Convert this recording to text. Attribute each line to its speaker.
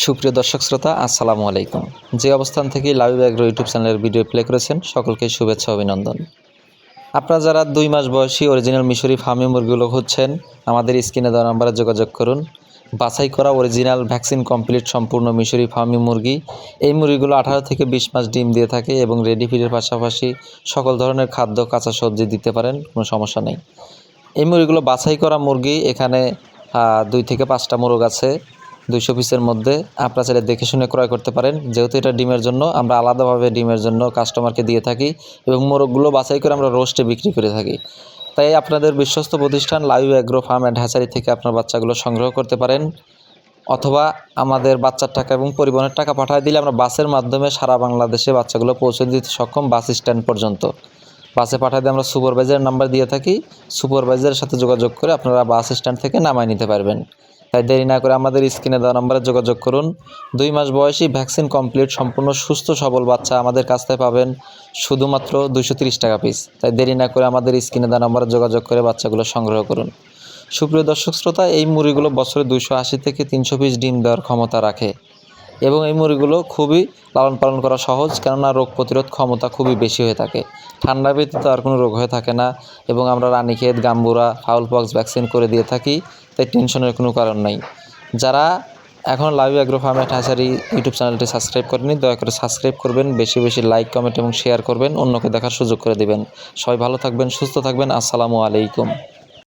Speaker 1: সুপ্রিয় দর্শক শ্রোতা, আসসালামু আলাইকুম। যে অবস্থান থেকে লাইভ এগ্রো ইউটিউব চ্যানেলের ভিডিও প্লে করেছেন, সকলকে শুভেচ্ছা অভিনন্দন। আপনারা যারা 2 মাস বয়সী অরিজিনাল মিশরি ফার্মি মুরগিগুলো খুঁজছেন, আমাদের স্ক্রিনে দেওয়া নম্বরে যোগাযোগ করুন। বাছাই করা অরিজিনাল ভ্যাকসিন কমপ্লিট সম্পূর্ণ মিশরি ফার্মি মুরগি। এই মুরগিগুলো 18 থেকে 20 মাস ডিম দিয়ে থাকে এবং রেডি ফিডের পাশাপাশি সকল ধরনের খাদ্য, কাঁচা সবজি দিতে পারেন, কোনো সমস্যা নেই। এই মুরগিগুলো বাছাই করা মুরগি। এখানে 2 থেকে 5টা মোরগ আছে 200 পিসের মধ্যে। আপনারা চাইলে দেখে শুনে ক্রয় করতে পারেন। যেহেতু এটা ডিমের জন্য, আমরা আলাদাভাবে ডিমের জন্য কাস্টমারকে দিয়ে থাকি এবং মোরগগুলো বাছাই করে আমরা রোস্টে বিক্রি করে থাকি। তাই আপনাদের বিশ্বস্ত প্রতিষ্ঠান live agro farm and hatchery থেকে আপনার বাচ্চাগুলো সংগ্রহ করতে পারেন, অথবা আমাদের বাচ্চার টাকা এবং পরিবহনের টাকা পাঠিয়ে দিলে আমরা বাসের মাধ্যমে সারা বাংলাদেশে বাচ্চাগুলো পৌঁছে দিতে সক্ষম, বাস স্ট্যান্ড পর্যন্ত। বাসে পাঠাতে আমরা সুপারভাইজারের নাম্বার দিয়ে থাকি। সুপারভাইজারের সাথে যোগাযোগ করে আপনারা বাস স্ট্যান্ড থেকে নামায় নিতে পারবেন। তাই দেরি না করে আমাদের স্ক্রিনে দেওয়া নাম্বারে যোগাযোগ করুন। 2 মাস বয়সী ভ্যাকসিন কমপ্লিট সম্পূর্ণ সুস্থ সবল বাচ্চা আমাদের কাছ থেকে পাবেন শুধুমাত্র 230 টাকা পিস। তাই দেরি না করে আমাদের স্ক্রিনে দেওয়া নাম্বারে যোগাযোগ করে বাচ্চাগুলো সংগ্রহ করুন। সুপ্রিয় দর্শক শ্রোতা, এই মুরগিগুলো বছরে 280 থেকে 300 পিস ডিম দেওয়ার ক্ষমতা রাখে এবং এই মুরগিগুলো খুবই লালন পালন করা সহজ, কেননা রোগ প্রতিরোধ ক্ষমতা খুবই বেশি হয়ে থাকে। ঠান্ডা ব্যতীত আর কোনো রোগ হয়ে থাকে না এবং আমরা রানীক্ষেত, গাম্বুরা, ফাউল পক্স ভ্যাকসিন করে দিয়ে থাকি। তাই টেনশনের কোনো কারণ নাই। যারা এখন live agro farm and hatchery YouTube চ্যানেলটি সাবস্ক্রাইব করেনি, দয়া করে সাবস্ক্রাইব করবেন, বেশি বেশি লাইক, কমেন্ট এবং শেয়ার করবেন, অন্যকে দেখার সুযোগ করে দেবেন। সবাই ভালো থাকবেন, সুস্থ থাকবেন। আসসালামু আলাইকুম।